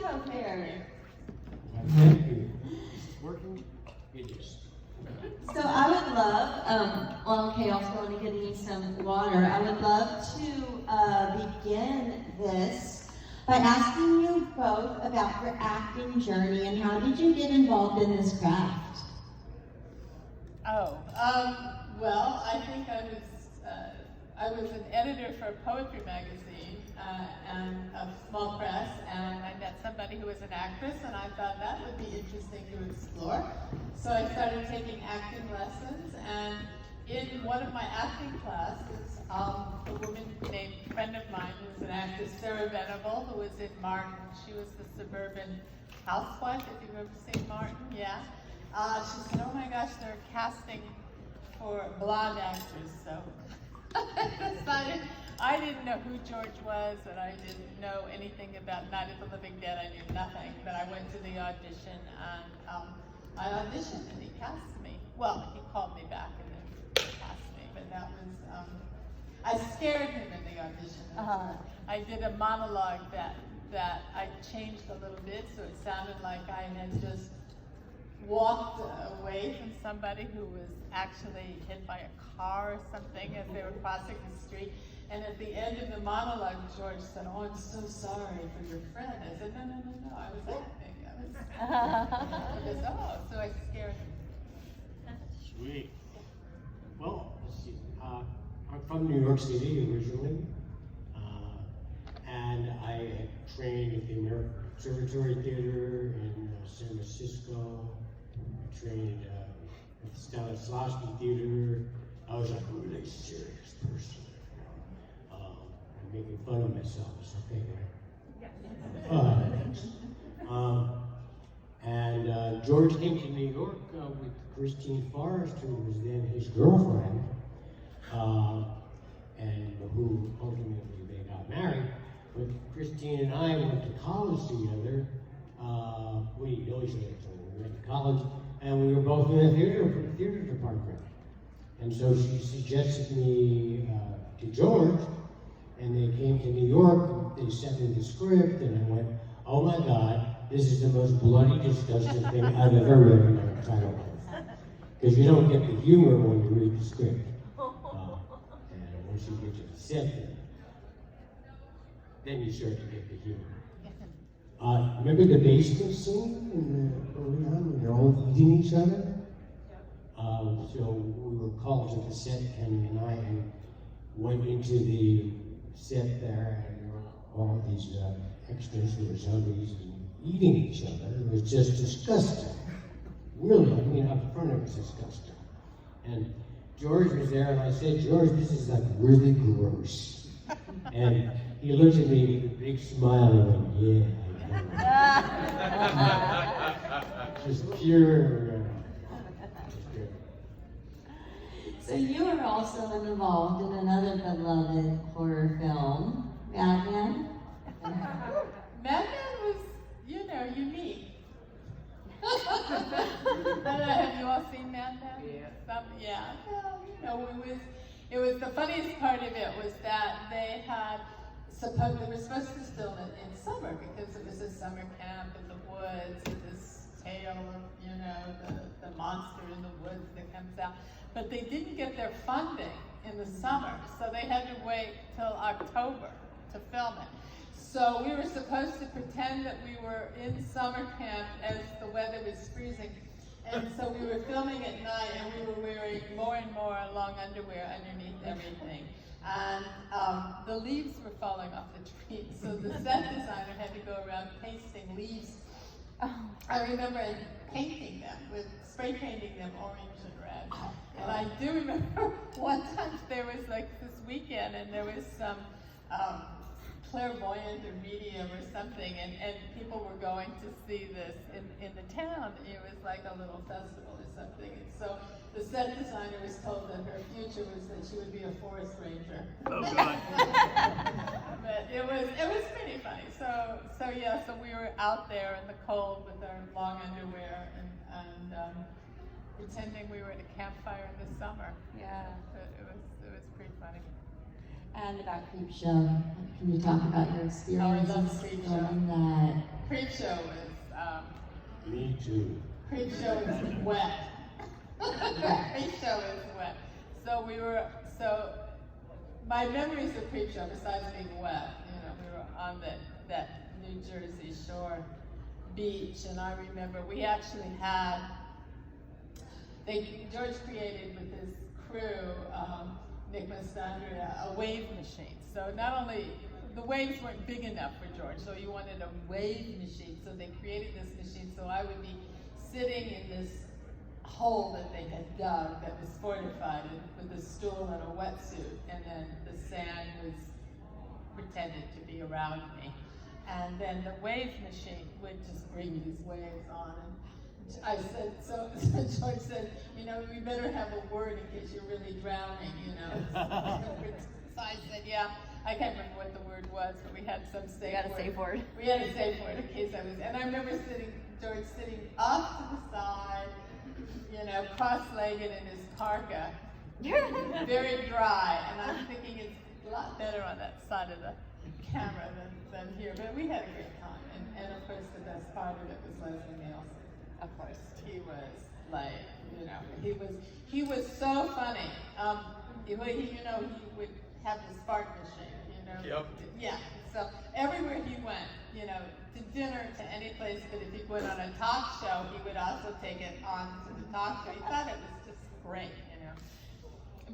show here. Thank you. It's working? It is. So I would love, well, okay, also going to get me some water. I would love to begin this by asking you both about your acting journey and how did you get involved in this craft? Oh, well, I think I was an editor for a poetry magazine and a small press, and I met somebody who was an actress, and I thought that would be interesting to explore. So I started taking acting lessons, and in one of my acting classes, a woman named a friend of mine who was an actress, Sarah Venable, who was in Martin. She was the suburban housewife, if you've ever seen Martin, yeah. She said, oh my gosh, they're casting for blonde actors, so I decided I didn't know who George was, and I didn't know anything about Night of the Living Dead. I knew nothing, but I went to the audition, and I auditioned, and he cast me. Well, he called me back and then cast me, but that was, I scared him in the audition. I did a monologue that I changed a little bit, so it sounded like I had just walked away from somebody who was actually hit by a car or something as they were crossing the street. And at the end of the monologue, George said, oh, I'm so sorry for your friend. I said, no, I was acting. So I scared him. Sweet. Well, let's see. I'm from New York City originally, and I had trained at the American Conservatory Theater in San Francisco. I trained at the Stanislavski Theater. I was like a really serious person. I'm making fun of myself. It's okay, right? And George came to New York with Christine Forrest, who was then his girlfriend, and who ultimately they got married. But Christine and I went to college together. We know each other, so we went to college, and we were both in the theater department. And so she suggested me to George, and they came to New York. They sent me the script, and I went, "Oh my God, this is the most bloody, disgusting thing I've ever read in my entire life." Because you don't get the humor when you read the script, and once you get to the set, then you start to get the humor. Remember the basement scene early on when they're all eating each other? So we were called to the set, Kenny and I, and went into the set there, and there were all these extras who were zombies and eating each other. It was just disgusting. Really, I mean, up front it was disgusting. And George was there, and I said, "George, this is like really gross." And he looked at me with a big smile and went, "Yeah, I know." Just pure. So you were also involved in another beloved horror film, Batman. Batman was, unique. Have you all seen Batman? Yeah. Well, it was the funniest part of it was that they were supposed to film it in summer because it was a summer camp in the woods, and this tale of, the monster in the woods that comes out. But they didn't get their funding in the summer, so they had to wait till October to film it. So we were supposed to pretend that we were in summer camp as the weather was freezing. And so we were filming at night, and we were wearing more and more long underwear underneath everything. And the leaves were falling off the trees, so the set designer had to go around pasting leaves. I remember painting them, spray painting them orange and red. And I do remember one time there was like this weekend, and there was some clairvoyant or medium or something, and people were going to see this in the town. It was like a little festival or something. And so the set designer was told that her future was that she would be a forest ranger. Oh God. But it was pretty funny. So we were out there in the cold with our long underwear and pretending we were at a campfire in the summer. Yeah. It was pretty funny. And about Creepshow, can you talk about your experience love Creepshow. filming that? Pre-show was, Me too. pre-show was wet. Pre-show was wet. So my memories of pre-show, besides being wet, we were on that New Jersey shore beach, and I remember we actually had, George created with his crew, Nick Mastandria, a wave machine. So not only, the waves weren't big enough for George, so he wanted a wave machine, so they created this machine, so I would be sitting in this hole that they had dug that was fortified with a stool and a wetsuit, and then the sand was pretended to be around me. And then the wave machine would just bring these waves on. And I said, so George said, we better have a word in case you're really drowning, So I said, yeah, I can't remember what the word was, but we had some safe word. You got a safe word. We had a safe word in case I was, and I remember George sitting off to the side, cross-legged in his parka, very dry, and I'm thinking it's a lot better on that side of the camera than here, but we had a great time, and of course the best part of it was Leslie Nielsen. Of course, he was like, he was so funny. He would have the spark machine, Yep. Yeah. So everywhere he went, to dinner, to any place, but if he went on a talk show, he would also take it on to the talk show. He thought it was just great,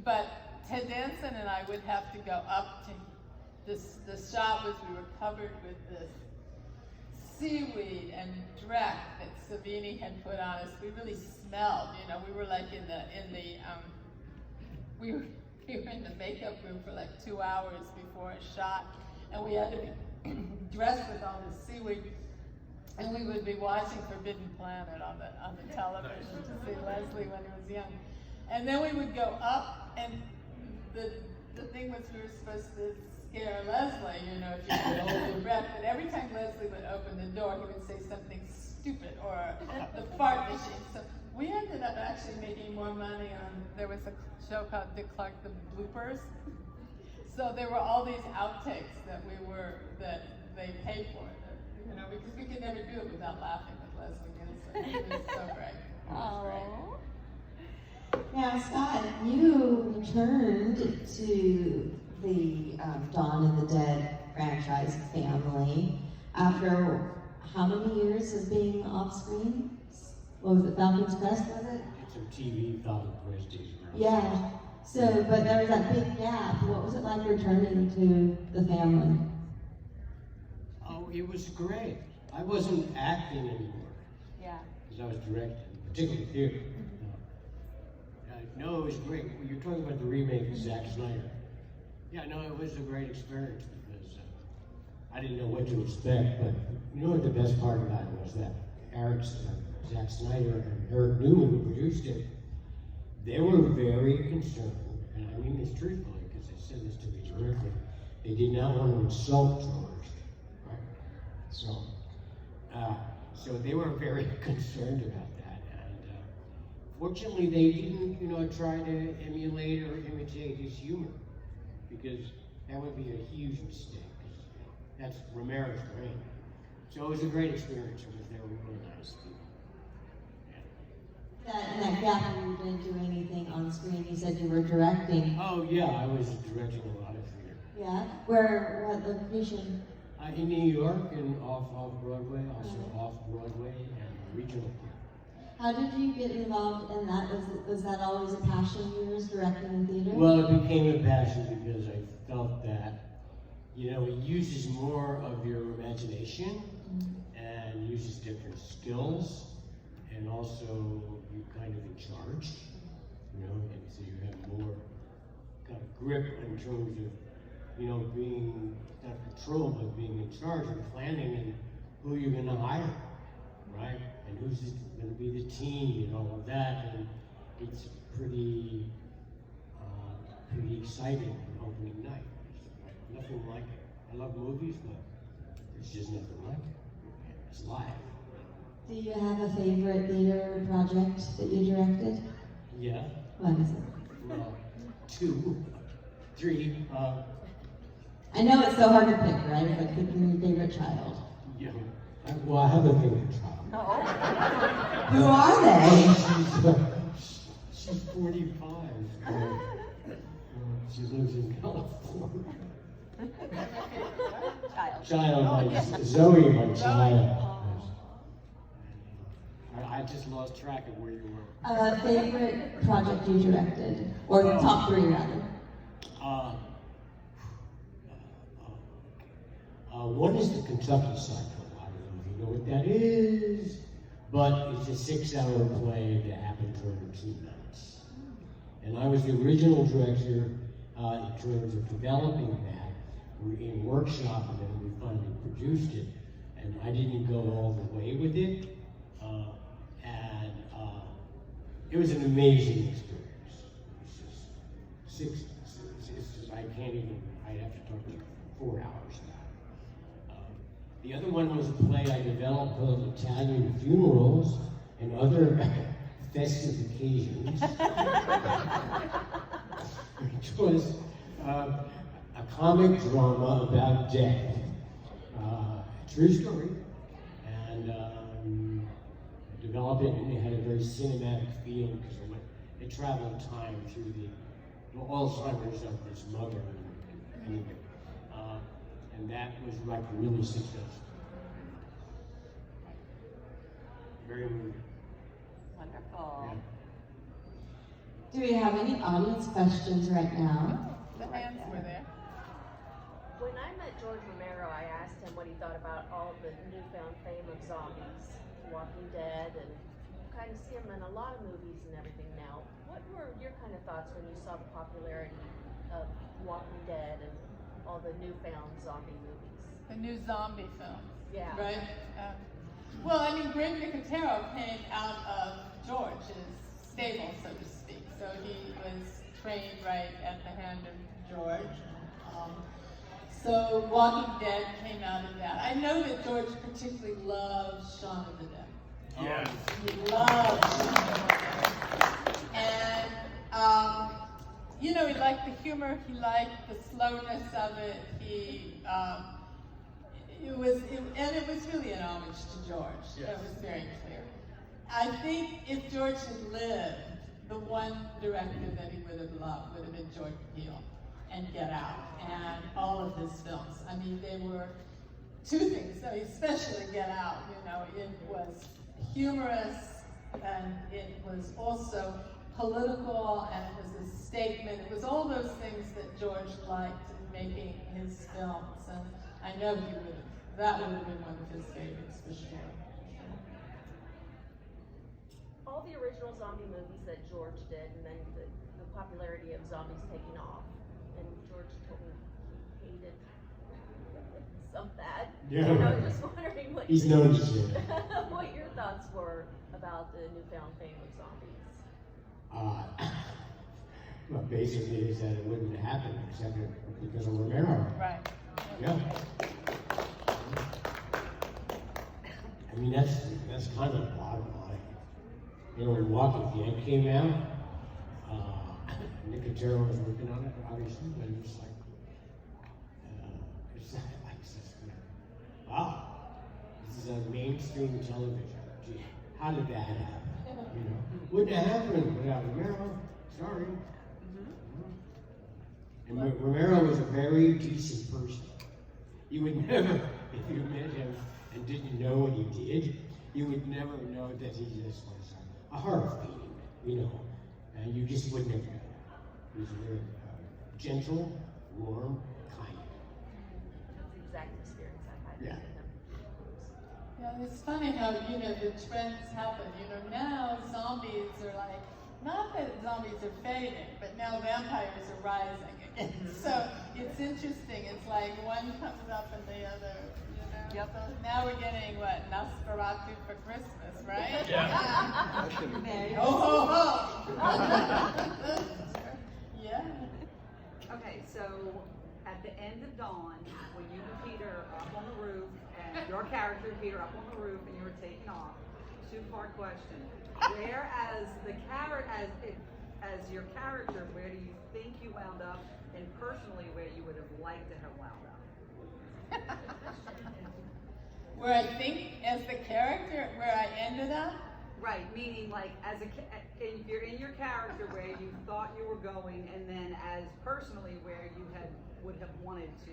But Ted Danson and I would have to go up to the shot was we were covered with this seaweed and dreck that Savini had put on us. We really smelled, we were like we were in the makeup room for like 2 hours before a shot, and we had to be dressed with all this seaweed, and we would be watching Forbidden Planet on the television to see Leslie when he was young. And then we would go up, and the thing was we were supposed to scare Leslie, if you could hold your breath, but every time Leslie would open the door, he would say something stupid, or the fart machine. So we ended up actually making more money there was a show called Dick Clark, The Bloopers. So there were all these outtakes that they paid for, because we could never do it without laughing with Leslie Nielsen. He was so great. He was great. Now, Scott, you returned to the Dawn of the Dead franchise family after how many years of being off screen? What was it, Falcon's Crest, was it? It's a TV Falcon Crest days around. Yeah. So, but there was that big gap. What was it like returning to the family? Oh, it was great. I wasn't acting anymore. Yeah. Because I was directing, particularly theater. No, it was great. You're talking about the remake of Zack Snyder. Yeah, no, it was a great experience because I didn't know what to expect, but what the best part about it was that Zack Snyder and Eric Newman, who produced it, they were very concerned, and I mean this truthfully because they said this to me directly. They did not want to insult George, right? So they were very concerned about that, and fortunately they didn't, try to emulate or imitate his humor, because that would be a huge mistake. That's Romero's brain. So it was a great experience. They were really nice people. In that gap, you didn't do anything on screen. You said you were directing. Oh yeah, I was directing a lot of theater. Yeah? What location? In New York and off Broadway, also off Broadway and regional theater. How did you get involved in that? Was that always a passion of yours, directing in theater? Well, it became a passion because I felt that, it uses more of your imagination and uses different skills, and also you're kind of in charge, and so you have more kind of grip in terms of, being not control, but being in charge and planning and who you're going to hire, right? And who's going to be the team and all of that, and it's pretty exciting on opening night. Nothing like it. I love movies, but there's just nothing like it. It's live. Do you have a favorite theater project that you directed? Yeah. What is it? Well, 2, 3. I know it's so hard to pick, right? It's like picking your favorite child. Yeah. Well, I have a favorite child. Who are they? She's 45. She lives in California. Child, Zoe, my child. I just lost track of where you were. Favorite project you directed, or top three rather. One is the Kentucky Cycle. I don't know if you know what that is, but it's a 6-hour play that happened over 2 nights. And I was the original director in terms of developing that. We were in workshop, and then we finally produced it. And I didn't go all the way with it. It was an amazing experience. It's just, I can't even, I'd have to talk to you for 4 hours about it. The other one was a play I developed called Italian Funerals and Other Festive Occasions, which was a comic drama about death. True story. And developed it, and it had a very cinematic feel because it traveled time through the Alzheimer's of this mother. And that was like really successful. Very moving. Wonderful. Yeah. Do we have any audience questions right now? The hands were there. When I met George Romero, I asked him what he thought about all the newfound fame of zombies, Walking Dead, and you kind of see them in a lot of movies and everything now. What were your kind of thoughts when you saw the popularity of Walking Dead and all the newfound zombie movies? The new zombie films. Yeah. Right? Well, I mean, Greg Nicotero came out of George's stable, so to speak. So he was trained right at the hand of George. So Walking Dead came out of that. I know that George particularly loves Shaun of the Dead. Yes. He loves Shaun of the Dead. And, you know, he liked the humor, he liked the slowness of it. It was really an homage to George. Yes. That was very clear. I think if George had lived, the one director that he would have loved would have been Jordan Peele and Get Out and all of his films. I mean, they were two things, especially Get Out, you know, it was humorous and it was also political and it was a statement. It was all those things that George liked in making his films, and I know that would have been one of his favorites for sure. All the original zombie movies that George did, and then the popularity of zombies taking off, and George told me he hated some of that. Yeah. And I was just wondering what He's known to say that. what your thoughts were about the newfound fame of zombies. Well, basically, is that it wouldn't happen except because of Romero. Right. Yeah. I mean, that's kind of the bottom line. You know, when Walking Dead came out, Nicotero was working on it, obviously, but it was like, wow, this is a mainstream television. Gee, how did that happen? You know, wouldn't have happened without Romero. Sorry. And Romero was a very decent person. You would never, if you met him and didn't know what he did, you would never know that he just was a horror fiend, you know, and you just wouldn't have known. He was very gentle, warm, kind. That's the exact experience I had Yeah. with him. Yeah, it's funny how, you know, the trends happen. You know, now zombies are like, not that zombies are fading, but now vampires are rising again. So it's interesting. It's like one comes up and the other, you know. Yep. So now we're getting what, Nosferatu for Christmas, right? Yeah. Very Oh, ho, ho. Yeah. Okay, so at the end of Dawn, when you and Peter are up on the roof, and your character, Peter, up on the roof, and you were taking off, two-part question. Where, as your character, where do you think you wound up, and personally, where you would have liked to have wound up? Where I think as the character, where I ended up. Right, meaning like as you're in your character where you thought you were going, and then as personally where you would have wanted to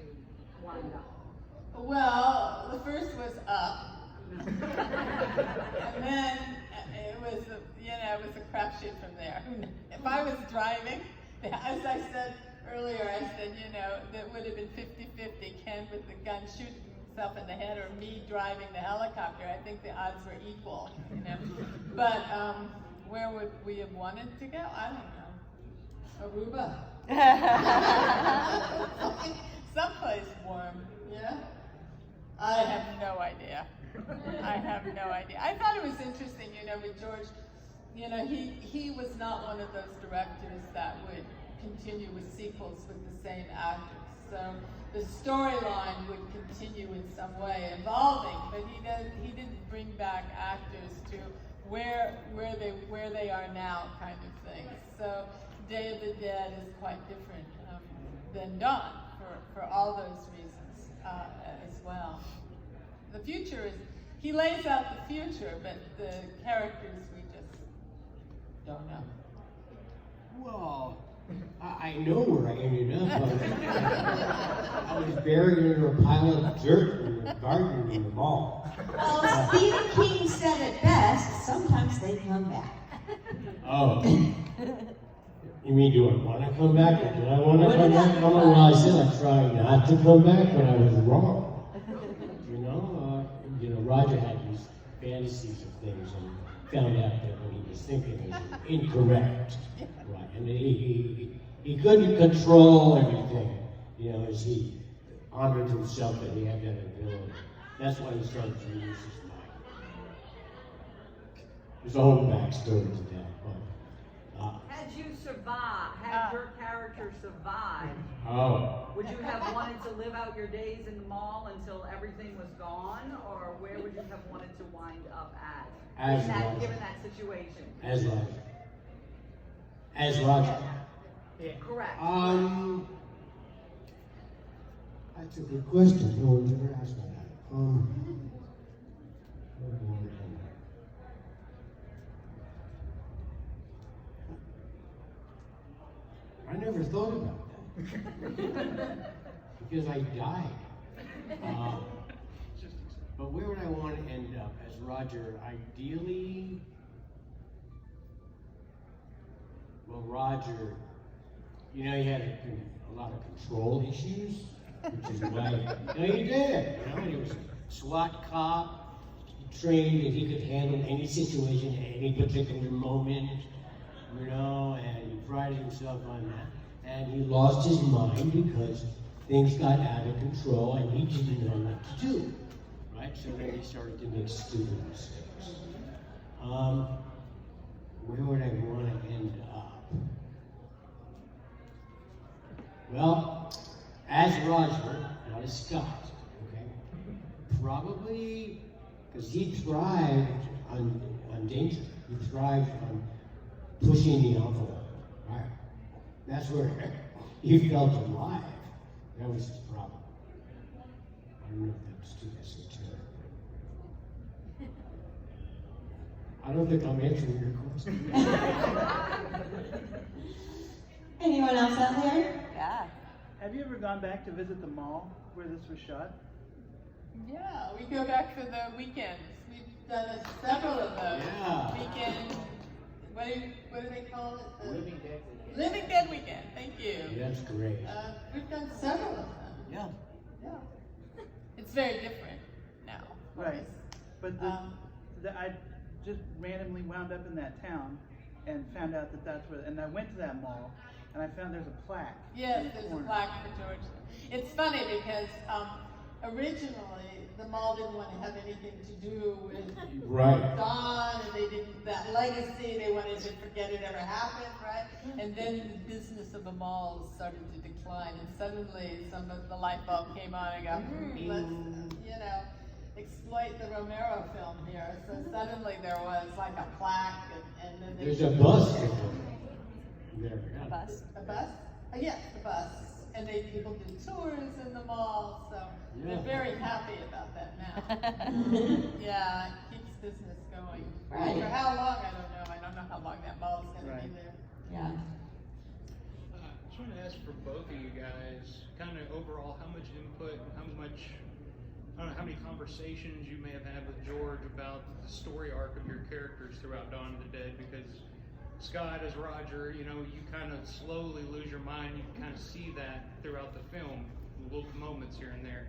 wind up. Well, the first was up. And then it was a crapshoot from there. If I was driving, as I said earlier, I said, that would have been 50-50, Ken with the gun shooting himself in the head or me driving the helicopter. I think the odds were equal, But where would we have wanted to go? I don't know. Aruba. Someplace warm, I have no idea. I thought it was interesting, with George, he was not one of those directors that would continue with sequels with the same actors. So the storyline would continue in some way, evolving, but he didn't bring back actors to where they are now, kind of thing. So Day of the Dead is quite different than Dawn for all those reasons as well. The future is, he lays out the future, but the characters we just don't know. Well, I know where I ended up. I was buried under a pile of dirt in the garden in the mall. Well, Stephen King said it best, sometimes they come back. Oh. You mean, do I want to come back? Or do I want to come back? Well, I said I tried not to come back, but I was wrong. Roger had these fantasies of things and found out that what he was thinking was incorrect. Right. And he couldn't control everything, as he honored himself that he had that ability. That's why he started to use his mind. There's a whole backstory to that. Had you survived, had your character survived, would you have wanted to live out your days in the mall until everything was gone, or where would you have wanted to wind up at? Given that situation. As Roger. As Roger. Yeah. Correct. That's a good question. No one's ever asked me that. I never thought about that because I died. But where would I want to end up as Roger? Ideally, well, Roger, he had a lot of control issues, which is why he did. He was a SWAT cop. He trained that he could handle any situation at any particular moment. And he prided himself on that. And he lost his mind because things got out of control and he didn't know what to do. Right? So then he started to make stupid mistakes. Where would I want to end up? Well, as Roger, not as Scott, okay? Probably because he thrived on danger. He thrived on pushing the envelope, right? That's where he felt alive. That was his problem. I don't know if that's too esoteric. I don't think I'm answering your question. Anyone else out there? Yeah. Have you ever gone back to visit the mall where this was shot? Yeah, we go back for the weekends. We've done several of those. Yeah. Weekend. What do they call it? Living Dead Weekend. Living Dead Weekend. Thank you. Yeah, that's great. We've done several of them. Yeah. It's very different now. Right. But I just randomly wound up in that town and found out that that's where, and I went to that mall and I found there's a plaque. Yes, there's a plaque for George. It's funny because originally the mall didn't want to have anything to do with Dawn, and they didn't, that legacy, they wanted to forget it ever happened, right? And then the business of the mall started to decline, and suddenly some of the light bulb came on and go, let's, exploit the Romero film here. So suddenly there was like a plaque, and then there's a bus there. Bus. A bus? Yes, the bus. and people do tours in the mall, so they're very happy about that now. Yeah, it keeps business going. Right. For how long, I don't know. I don't know how long that mall is going to be there. Yeah. I just want to ask for both of you guys, kind of overall, how much input, how much, I don't know, how many conversations you may have had with George about the story arc of your characters throughout Dawn of the Dead, because Scott as Roger, you kind of slowly lose your mind. You can kind of see that throughout the film, little moments here and there.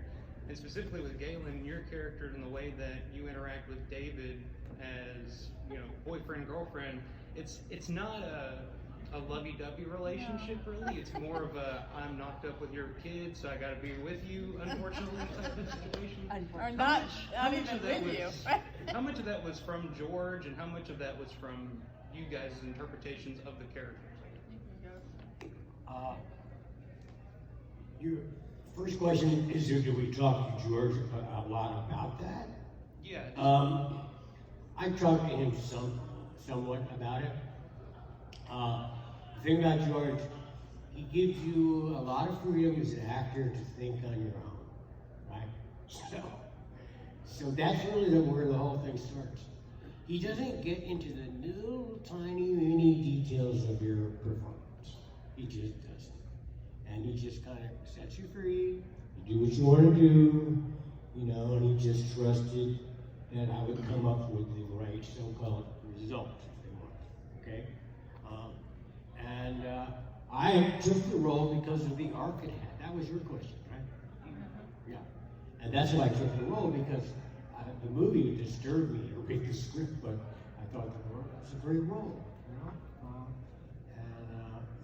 And specifically with Gaylen, your character and the way that you interact with David as, boyfriend, girlfriend, it's not a lovey-dovey relationship, really. It's more of a, I'm knocked up with your kids, so I gotta be with you, unfortunately, type of situation. Or not even with you. How much of that was from George, and how much of that was from you guys' interpretations of the characters? Your first question is, do we talk to George a lot about that? Yeah. I've talked to him somewhat about it. The thing about George, he gives you a lot of freedom as an actor to think on your own, right? So that's really where the whole thing starts. He doesn't get into the little tiny details of your performance. He just doesn't. And he just kind of sets you free. You do what you want to do, and he just trusted that I would come up with the right so-called results, if they want, okay? I took the role because of the arc it had. That was your question, right? Yeah. And that's why I took the role, because the movie disturbed me, or read the script, but I thought the role was a great role,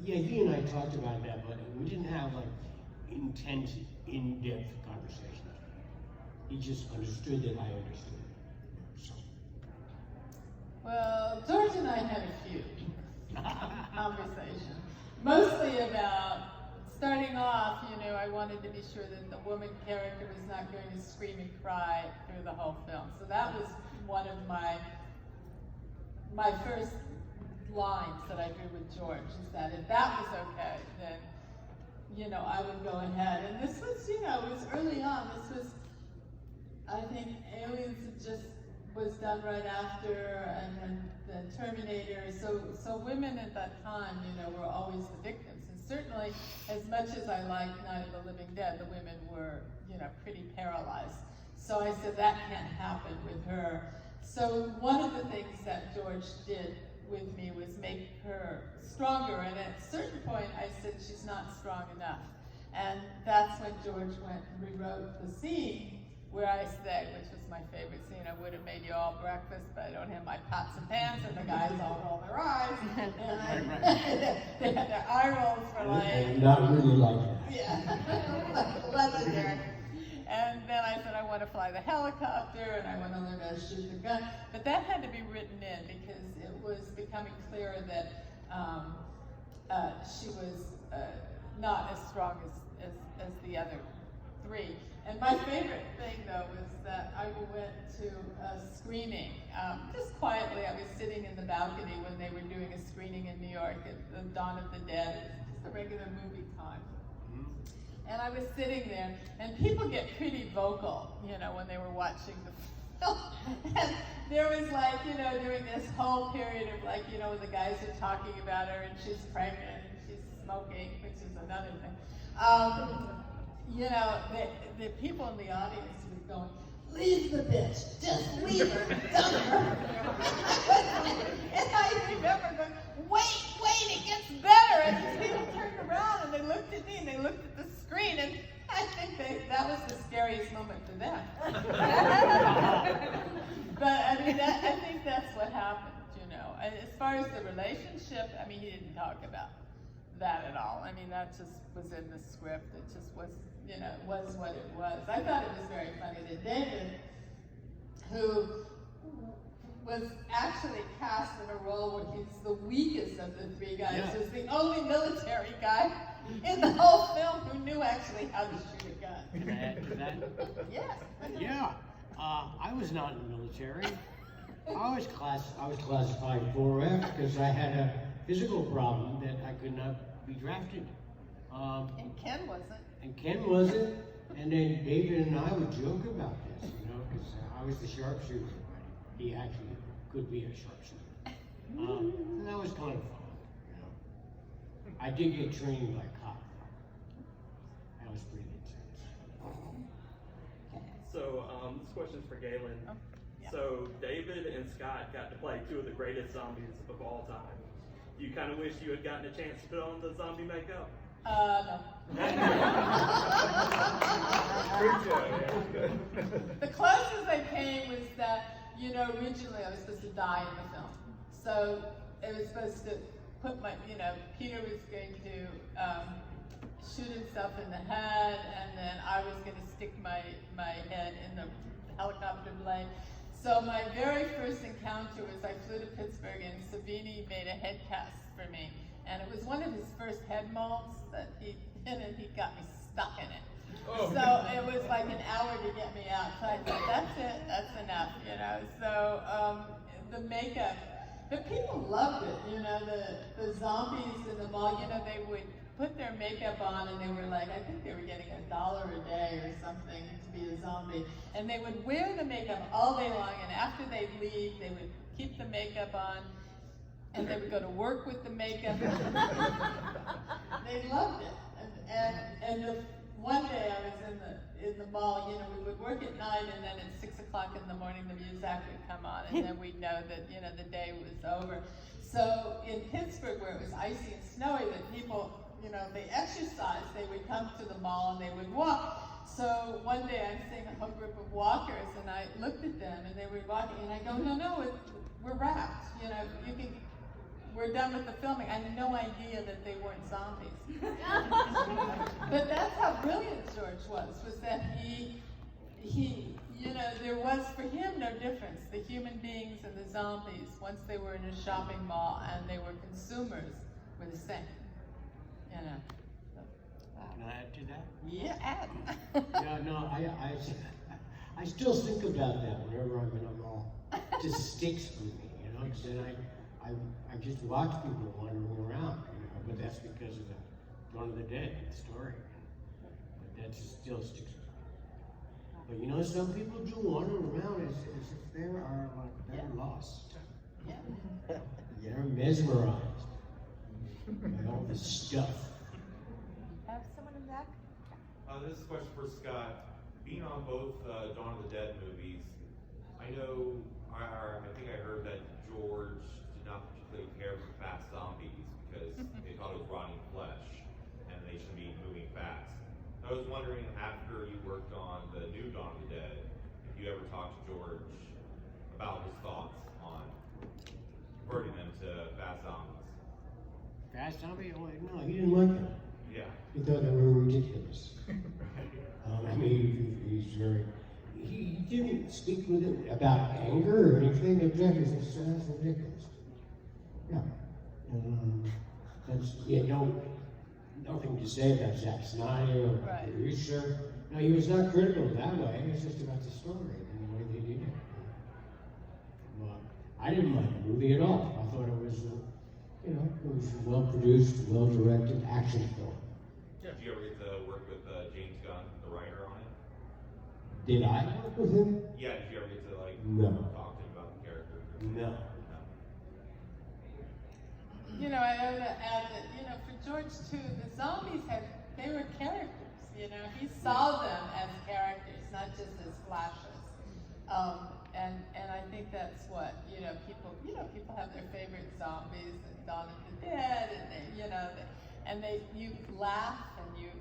yeah, he and I talked about that, but we didn't have intense, in-depth conversations. He just understood that I understood. So. Well, George and I had a few conversations, mostly about starting off. I wanted to be sure that the woman character was not going to scream and cry through the whole film. So that was one of my first lines that I drew with George, is that if that was okay, then I would go ahead. And this was, it was early on. This was, I think, Aliens was done right after, and then Terminator. So women at that time, were always the victims. And certainly, as much as I like Night of the Living Dead, the women were, pretty paralyzed. So I said that can't happen with her. So one of the things that George did with me was make her stronger. And at a certain point, I said she's not strong enough. And that's when George went and rewrote the scene where I say, which was my favorite scene, I would have made you all breakfast, but I don't have my pots and pans, and the guys all roll their eyes, and they had their eye rolls for Not really like that. Yeah, legendary. And then I said, I want to fly the helicopter, and I want to learn how to shoot the gun. But that had to be written in, because it was becoming clearer that she was not as strong as the other three. And my favorite thing, though, was that I went to a screening, just quietly. I was sitting in the balcony when they were doing a screening in New York at the Dawn of the Dead. It was just a regular movie time. And I was sitting there, and people get pretty vocal, when they were watching the film. And there was during this whole period of the guys are talking about her, and she's pregnant, and she's smoking, which is another thing. The people in the audience were going, leave the bitch, just leave her, dump her. And I remember going, wait, it gets better. And these people turned around and they looked at me and they looked at the screen, and I think that was the scariest moment for them. But I think that's what happened, And as far as the relationship, he didn't talk about that at all. That just was in the script. It just was, was what it was. I thought it was very funny that David, who was actually cast in a role where he's the weakest of the three guys, was the only military guy in the whole film who knew actually how to shoot a gun. Can I add to that? Yes. Yeah. I was not in the military. I was classified 4F because I had a physical problem that I could not be drafted. And Ken wasn't. And Ken wasn't. And then David and I would joke about this, you know, because I was the sharpshooter, but he actually could be a sharpshooter. And that was kind of fun, you know. I did get trained by cop. That was pretty intense. So this question's for Gaylen. Oh, yeah. So David and Scott got to play two of the greatest zombies of all time. You kind of wish you had gotten a chance to put on the zombie makeup? No. The closest I came was that, you know, originally I was supposed to die in the film. So it was supposed to put my, you know, Peter was going to shoot himself in the head, and then I was going to stick my head in the helicopter blade. So my very first encounter was I flew to Pittsburgh, and Savini made a head cast for me. And it was one of his first head molds that he did, and he got me stuck in it. Oh. So it was like an hour to get me out. So I thought, that's it, that's enough, you know. So the makeup, but people loved it, you know, the zombies in the mall, you know, they would put their makeup on and they were like, I think they were getting $1 a day or something to be a zombie. And they would wear the makeup all day long, and after they'd leave, they would keep the makeup on. And they would go to work with the makeup. They loved it. And one day I was in the mall, you know, we would work at night, and then at 6 o'clock in the morning the music would come on, and then we'd know that, you know, the day was over. So in Pittsburgh, where it was icy and snowy, that people, you know, they exercised, they would come to the mall and they would walk. So one day I'm seeing a whole group of walkers, and I looked at them and they were walking, and I go, no, we're wrapped, you know, we're done with the filming. I had no idea that they weren't zombies. But that's how brilliant George was that he, you know, there was for him no difference. The human beings and the zombies, once they were in a shopping mall and they were consumers, were the same, you know. So, Can I add to that? yeah, add. Yeah, no, I still think about that whenever I'm in a mall. It just sticks with me, you know, because then I just watch people wandering around, you know, but that's because of the Dawn of the Dead story. But that just still sticks with me. But you know, some people do wander around as if they are like they're lost. Yeah. They're mesmerized by all this stuff. Have someone in the back? This is a question for Scott. Being on both Dawn of the Dead movies, I know, I think I heard that George did not particularly care for fast zombies because they thought it was rotting flesh and they shouldn't be moving fast. I was wondering, after you worked on the new Dawn of the Dead, if you ever talked to George about his thoughts on converting them to fast zombies. Fast zombie? Oh, no, he didn't like them. Yeah. He thought they were ridiculous. I mean, he's very. He didn't speak with it about anger or anything. Exactly, that's ridiculous. Yeah. He had nothing to say about Zack Snyder or Right. the producer. No, he was not critical that way. It was just about the story and the way they did it. Well, I didn't like the movie at all. I thought it was, it was a well-produced, well-directed action film. Did you ever get to work with James Gunn, the writer, on it? Did I work with him? Yeah, did you ever get to No. talk to him about the character? No. You know, I ought to add that, you know, for George too, the zombies they were characters, you know. He saw them as characters, not just as flashes. And I think that's what, people have their favorite zombies and Dawn of the Dead, and you laugh and you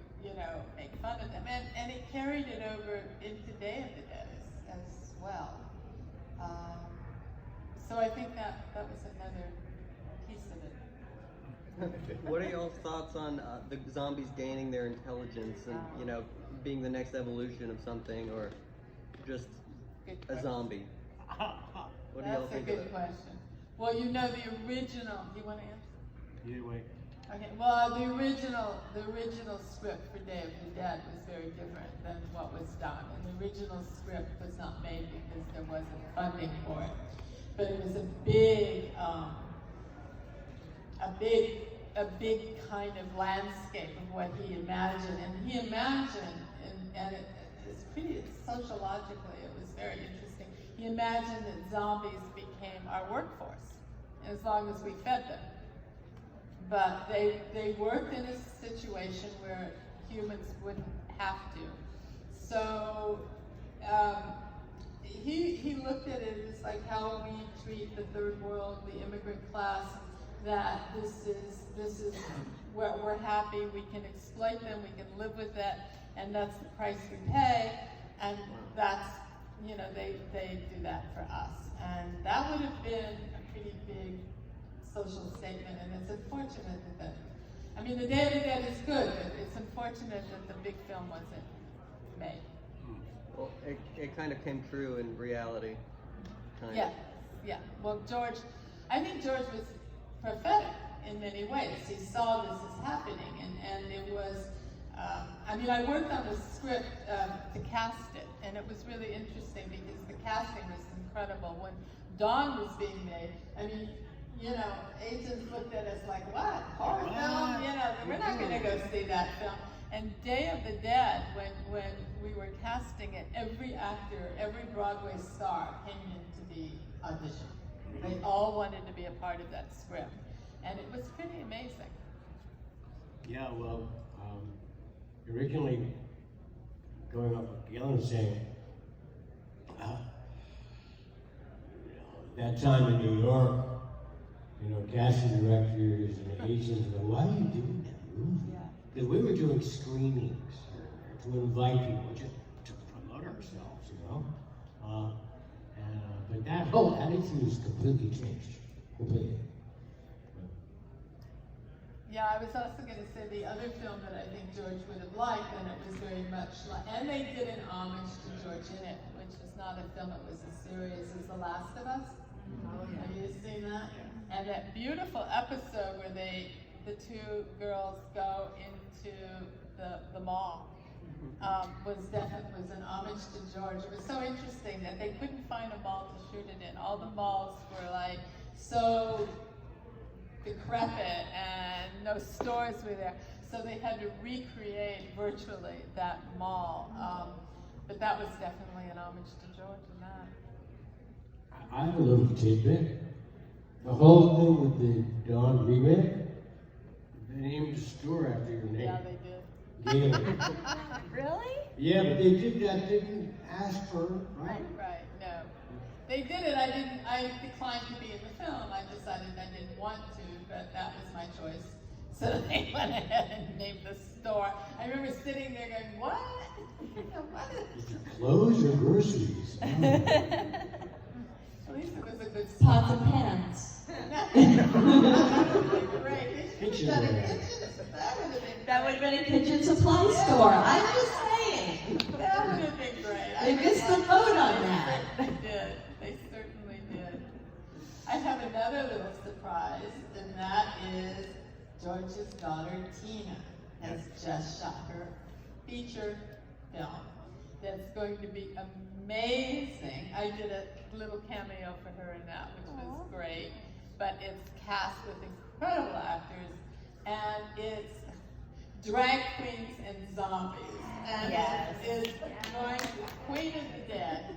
make fun of them. And it carried it over into Day of the Dead as well. So I think that was another piece of it. What are y'all's thoughts on the zombies gaining their intelligence and, being the next evolution of something, or just a zombie? What do y'all think of That's a good that? question. Well, the original, you want to answer? Either way. Okay, well, the original script for Day of the Dead was very different than what was done. And the original script was not made because there wasn't funding for it. But it was a big a big kind of landscape of what he imagined. And he imagined, and it's pretty sociologically, it was very interesting. He imagined that zombies became our workforce, as long as we fed them. But they worked in a situation where humans wouldn't have to. So he looked at it as like how we treat the third world, the immigrant class, that this is where we're happy, we can exploit them, we can live with it, and that's the price we pay, and that's, you know, they do that for us. And that would have been a pretty big social statement, and it's unfortunate that I mean, The Day of the Dead is good, but it's unfortunate that the big film wasn't made. Well, it kind of came true in reality. Yeah, yeah. Well, I think George was prophetic in many ways. He saw this as happening, and it was, I mean, I worked on the script to cast it, and it was really interesting because the casting was incredible. When Dawn was being made, I mean, you know, agents looked at us like, what? Horror film? You know, we're not going to go see that film. And Day of the Dead, when we were casting it, every actor, every Broadway star came in to be auditioned. They all wanted to be a part of that script. And it was pretty amazing. Yeah, well, originally, going up with Gaylen saying, that time in New York, you know, casting directors and agents go, why are you doing that movie? Because we were doing screenings to invite people to promote ourselves, you know. But that whole attitude has completely changed, completely. Yeah, I was also going to say the other film that I think George would have liked, and it was very much like, and they did an homage to George in it, which is not a film, it was a series, is The Last of Us. Have you seen that? And that beautiful episode where the two girls go into the mall was an homage to George. It was so interesting that they couldn't find a mall to shoot it in. All the malls were like so decrepit and no stores were there. So they had to recreate virtually that mall. But that was definitely an homage to George in that. I have a little tidbit. The whole thing with the Dawn remake, they named the store after your name. Yeah, they did. Gaylen. Really? Yeah, but they did that, they didn't ask for it, right? Right, no. They did it, I declined to be in the film. I decided I didn't want to, but that was my choice. So they went ahead and named the store. I remember sitting there going, what? What is Is it clothes or groceries? At least it was a good Pots and pans. That would have been a kitchen supply store. I'm just saying. That would have been great. They missed the boat on that. They did. They certainly did. I have another little surprise, and that is George's daughter Tina has just shot her feature film that's going to be amazing. I did a little cameo for her in that, which was great. But it's cast with incredible actors, and it's drag queens and zombies. And it's going to Queen of the Dead.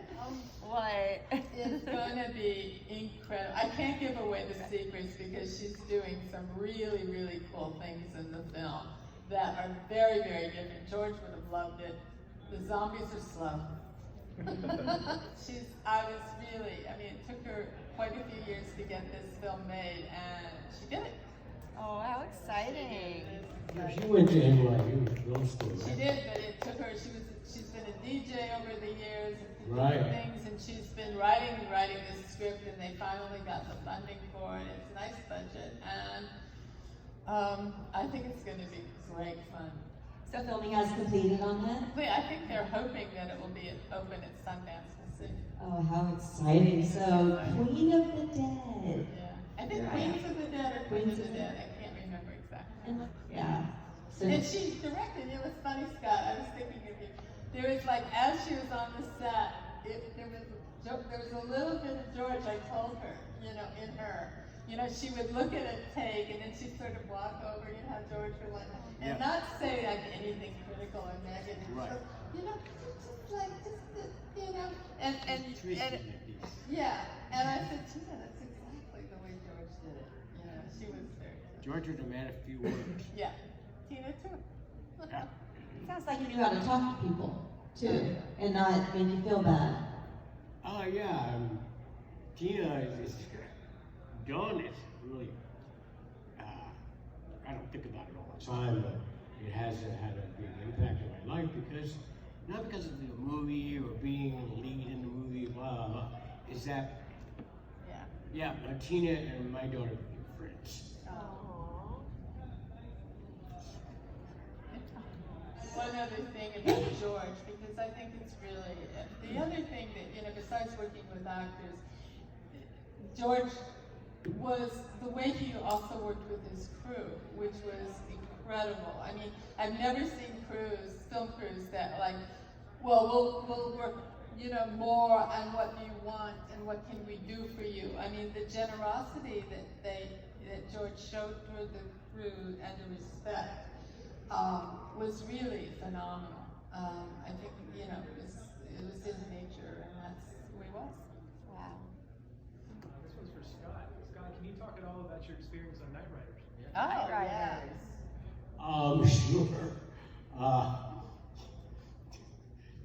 What? It's going to be incredible. I can't give away the secrets because she's doing some really, really cool things in the film that are very, very different. George would have loved it. The zombies are slow. It took her quite a few years to get this film made, and she did it. Oh, how exciting. She went to NYU film school, She right? did, but it took her, she's been a DJ over the years, and Right. different things, and she's been writing this script, and they finally got the funding for it. It's a nice budget, and I think it's going to be great fun. So filming has completed on that? I think they're hoping that it will be open at Sundance. We'll see. Oh, how exciting. So, Queen of the Dead. Yeah. I think Queens of the Dead or Queens of the Dead. I can't remember exactly. Yeah. So, And she directed, it was funny, Scott, I was thinking of you. There was like, as she was on the set, there was a little bit of George, I told her, in her. you know, she would look at a take and then she'd sort of walk over, you know, how George would like, and Yeah. not say like anything critical or negative. Right. So, you know, just like, you know, and yeah, and I said, Tina, that's exactly the way George did it. You know, she was very good. George was a man of few words. Yeah, Tina too. Yeah. Sounds like you knew how to talk to people, too, and not make you feel bad. Oh yeah, Tina is Dawn is really. I don't think about it all the time, but it has had a big impact on my life because not because of the movie or being a lead in the movie, blah blah blah. Is that yeah, Tina and my daughter became friends. One other thing about George, because I think it's really, the other thing that, you know, besides working with actors, George was the way he also worked with his crew, which was incredible. I mean, I've never seen film crews that like, well, we'll work, you know, more on what you want and what can we do for you. I mean, the generosity that George showed toward the crew and the respect was really phenomenal. I think, you know, it was his nature, and that's who he was. Wow. This one's for Scott. Scott, can you talk at all about your experience on Night Riders? Oh, yes. Sure.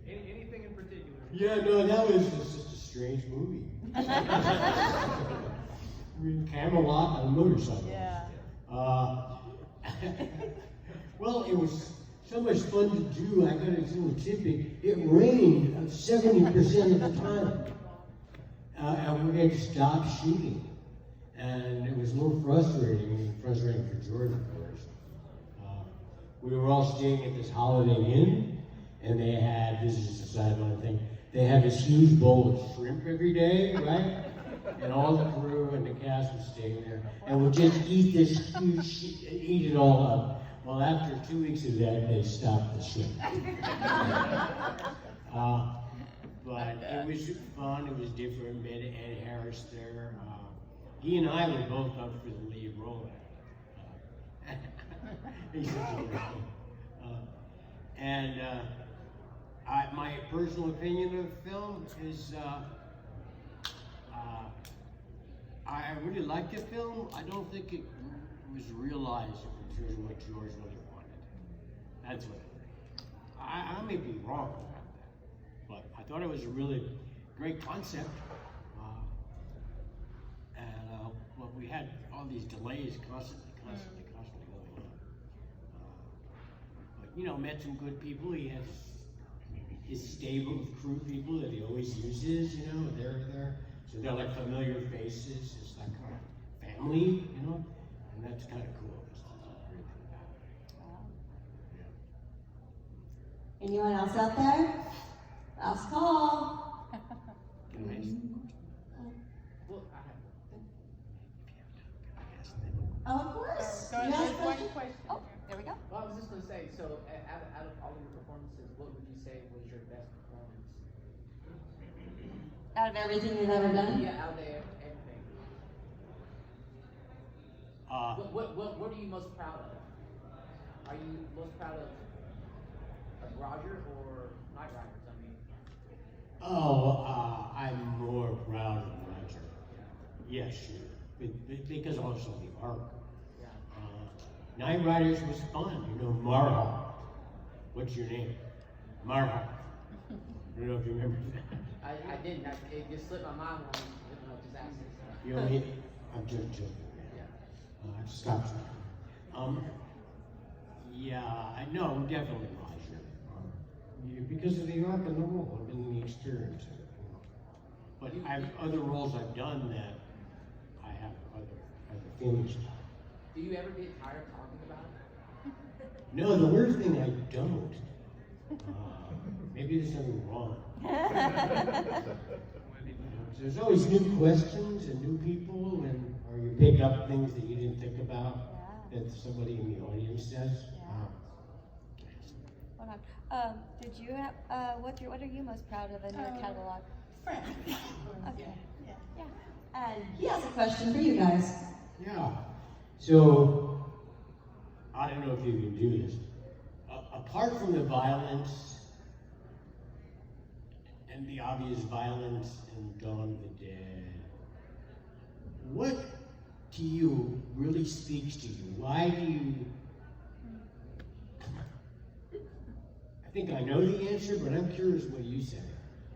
Anything in particular? Yeah, no, that was just a strange movie. Camelot on a motorcycle. Yeah. Well, it was so much fun to do. I got a little tidbit. It rained 70% of the time. And we had to stop shooting. And it was a little frustrating for George, of course. We were all staying at this Holiday Inn, and they had, this is just a sideline thing, they had this huge bowl of shrimp every day, right? And all the crew and the cast was staying there, and would just eat this huge, eat it all up. Well, after 2 weeks of that, they stopped the shrimp. But it was fun, it was different. We had Ed Harris there. He and I were both up for the lead role. He's such a good my personal opinion of the film is I really liked the film. I don't think it was realized in terms of what George really wanted. That's what I may be wrong about that, but I thought it was a really great concept. But we had all these delays constantly going on. But you know, met some good people. He has his stable of crew people that he always uses. You know, they're there, so they're like familiar faces. It's like family, you know, and that's kind of cool. Anyone else out there? Last call. Can I ask you a question? Well, I have. Oh, of course. So You there's asked one questions? question. Oh, there we go. Well, I was just going to say, so out of all of your performances, what would you say was your best performance? Out of everything you've ever done? Yeah, out of everything. What are you most proud of? Are you most proud of Roger or Night Riders? I mean. I'm more proud of Reiniger. Yes, sure. Because also the arc. Yeah. Night Riders was fun, you know, Marhawk. What's your name? Marhawk. I don't know if you remember that. I didn't. It just slipped my mind when I just asked it. You only, I'm just joking, man. Yeah. Stop. Yeah, I know, definitely Roger. Because of the arc and the role and the experience of it. You know. But I've other roles I've done that I have other feelings about. Do you ever get tired of talking about it? No, the weird thing, I don't. Maybe there's something wrong. There's always new questions and new people, or you pick up things that you didn't think about that somebody in the audience says. Hold on. Did you have, what are you most proud of in your catalog? Frank. Okay. Yeah. And he has a question for you guys. Yeah. So, I don't know if you can do this. Apart from the violence and the obvious violence in Dawn of the Dead, what to you really speaks to you? Why do you... I think I know the answer, but I'm curious what you say.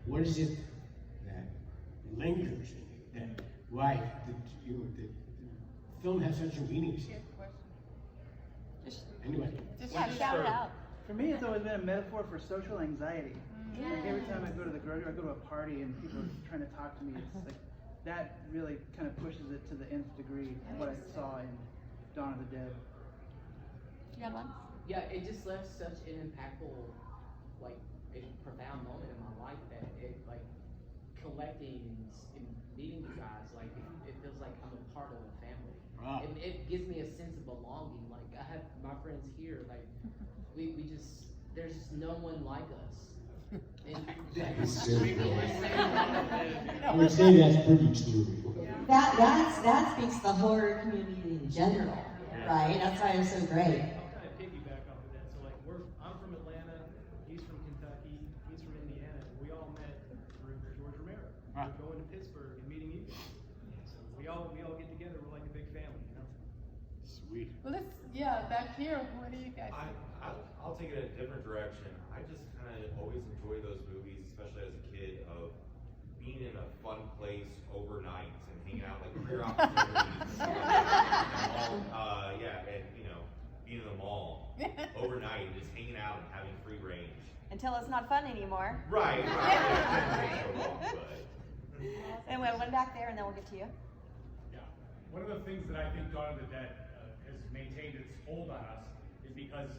What is it that lingers in you? That why the film has such a meaning to you? Anyway. Yeah, shout it out. For me, it's always been a metaphor for social anxiety. Like every time I go to the grocery, I go to a party and people are trying to talk to me, it's like that really kind of pushes it to the nth degree. What I saw in Dawn of the Dead. You got one? Yeah, it just left such an impactful, like, a profound moment in my life that it, like, collecting and meeting you guys, like, it feels like I'm a part of a family. Wow. It gives me a sense of belonging. Like, I have my friends here, like, we just, there's just no one like us. And That is very cool. I would say that's pretty true. That speaks to the horror community in general, right? That's why it's so great. I'll kind of piggyback off of that. So like I'm from Atlanta, he's from Kentucky, he's from Indiana. We all met through George Romero. We're going to Pittsburgh and meeting you guys. So we all get together. We're like a big family, you know. Sweet. Well, back here, what do you guys think? I'll take it a different direction. I just kind of always enjoy those movies, especially as a kid, of being in a fun place overnight and hanging out, like career opportunities. And being in the mall overnight, and just hanging out and having free range. Until it's not fun anymore. Right. And we have one back there, and then we'll get to you. Yeah. One of the things that I think Dawn of the Dead has maintained its hold on us is because,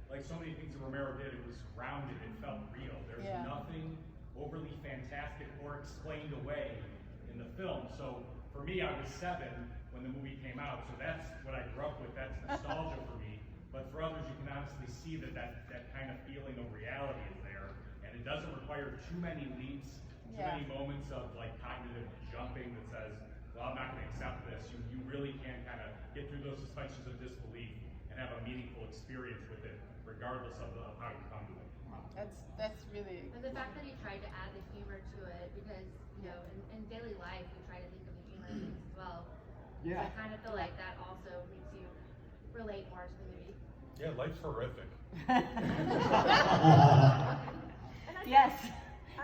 like so many things that Romero did, it was grounded, it felt real. There's nothing overly fantastic or explained away in the film. So for me, I was 7 when the movie came out, so that's what I grew up with, that's nostalgia for me. But for others, you can honestly see that kind of feeling of reality is there, and it doesn't require too many leaps, too many moments of like cognitive jumping that says, well, I'm not going to accept this. You really can kind of get through those suspensions of disbelief and have a meaningful experience with it, regardless of how you come to it. That's really. And the fact that he tried to add the humor to it, because in daily life we try to think of the humor in things as well. Yeah. So I kind of feel like that also makes you relate more to the movie. Yeah, life's horrific. Yes.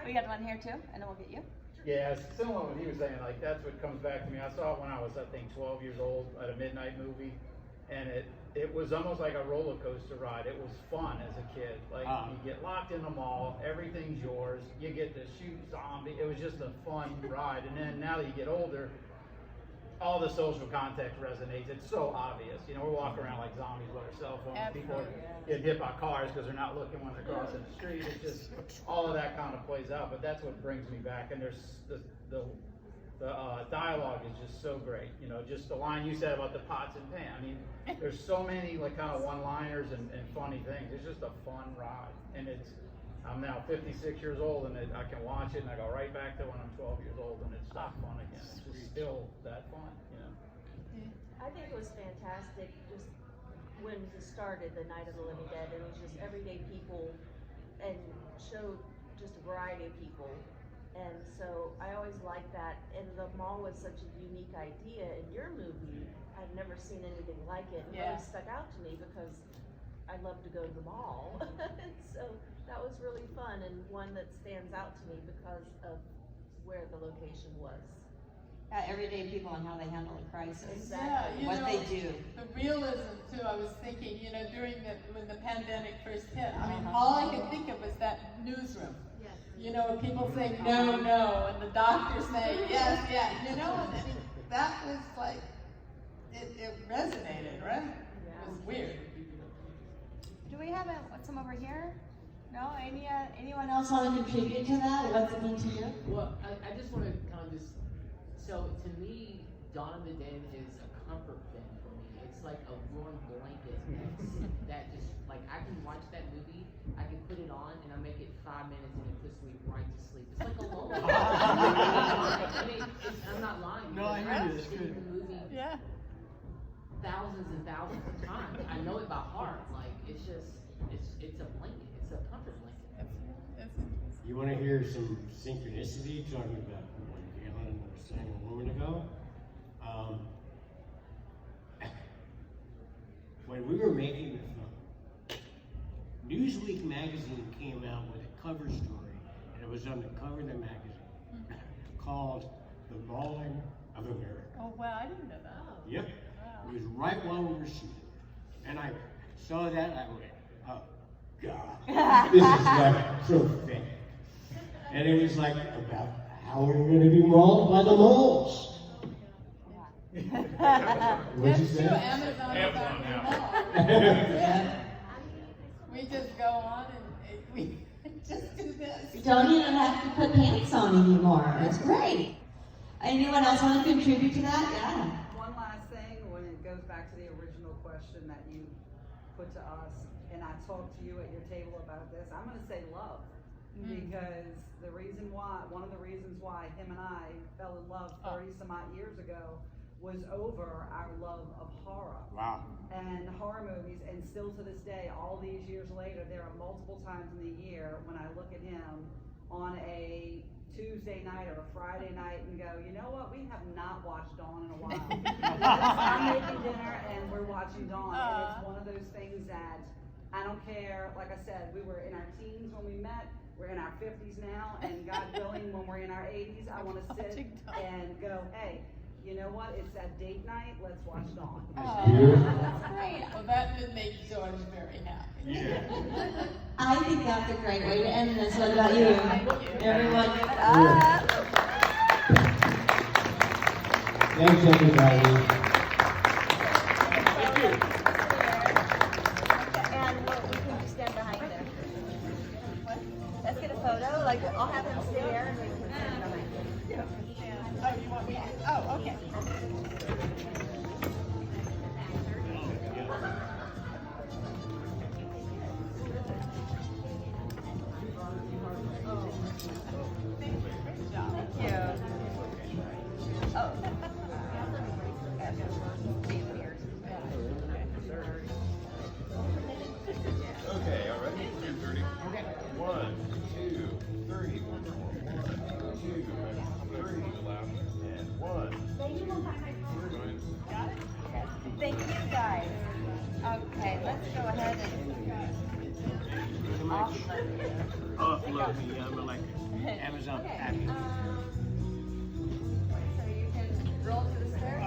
We got one here too, and then we'll get you. Yeah, it's similar to what he was saying, like that's what comes back to me. I saw it when I was, I think, 12 years old at a midnight movie, and it was almost like a roller coaster ride. It was fun as a kid. Like you get locked in the mall, everything's yours, you get to shoot zombie. It was just a fun ride. And then now that you get older, all the social context resonates. It's so obvious. We're walking around like zombies with our cell phones. People are getting hit by cars because they're not looking when they're crossing the street. It's just all of that kind of plays out. But that's what brings me back. And there's the dialogue is just so great. Just the line you said about the pots and pan. I mean, there's so many like kind of one-liners and funny things. It's just a fun ride. And I'm now 56 years old, and I can watch it, and I go right back to when I'm 12 years old, and it's that fun again. It's just still that fun, I think it was fantastic just when he started the Night of the Living Dead, and it was just everyday people and showed just a variety of people. And so I always liked that. And the mall was such a unique idea in your movie. I'd never seen anything like it. And it really stuck out to me because I love to go to the mall. And so that was really fun, and one that stands out to me because of where the location was. Everyday people and how they handle a crisis. Exactly. What they do. The realism too. I was thinking, during when the pandemic first hit. I mean, all I could think of was that newsroom. Yes. People saying no, and the doctor saying yes. And that was like, it resonated, right? It was weird. Do we have some over here? No? Anyone else want to contribute to that? What's it mean to you? Well, I just want to kind of so to me, Dawn of the Dead is a comfort thing for me. It's like a warm blanket that just, like, I can watch that movie, I can put it on, and I make it 5 minutes, and it puts me right to sleep. It's like a lullaby. I mean, I'm not lying. No, I hear you. It's good. The movie thousands and thousands of times. I know it by heart. Like it's just, it's a blanket. It's a comfort blanket. You want to hear some synchronicity talking about what Gaylen was saying a moment ago? When we were making the film, Newsweek magazine came out with a cover story, and it was on the cover of the magazine, called "The Mauling of America." Oh wow, I didn't know that. Yep. Wow. It was right while we were shooting. And I saw that, I went, oh, God. This is like so thick. And it was like about how we're going to be mauled by the moles. What'd you say? Amazon now. Yeah. We just go on and we just do this. You don't even have to put pants on anymore. It's great. Anyone else want to contribute to that? Yeah. One last thing, when it goes back to the original question that you put to us, and I talked to you at your table about this, I'm going to say love. Because one of the reasons why him and I fell in love 30 some odd years ago was over our love of horror. Wow. And horror movies, and still to this day, all these years later, there are multiple times in the year when I look at him on a Tuesday night or a Friday night and go, you know what, we have not watched Dawn in a while. I'm making dinner and we're watching Dawn, and it's one of those things that I don't care. Like I said, we were in our teens when we met. We're in our 50s now, and God willing, when we're in our 80s, I want to sit and go, hey, you know what? It's that date night. Let's watch Dawn. That's great. Well, that did make George very happy. Yeah. I think that's a great way to end this. What about you? Everyone give it up. Thanks, everybody. And we can stand behind them. Let's get a photo. Like, I'll have them stay there and we can stand behind them. Oh, you want me to? Oh, okay. Thank you. Oh. Okay, all right. 2:30. Okay. 1, 2, 3. 1, 2, 3. And 1. Thank you, guys. Okay, let's go ahead and Offload me, I'm like Amazon package. so you can roll to the stairs.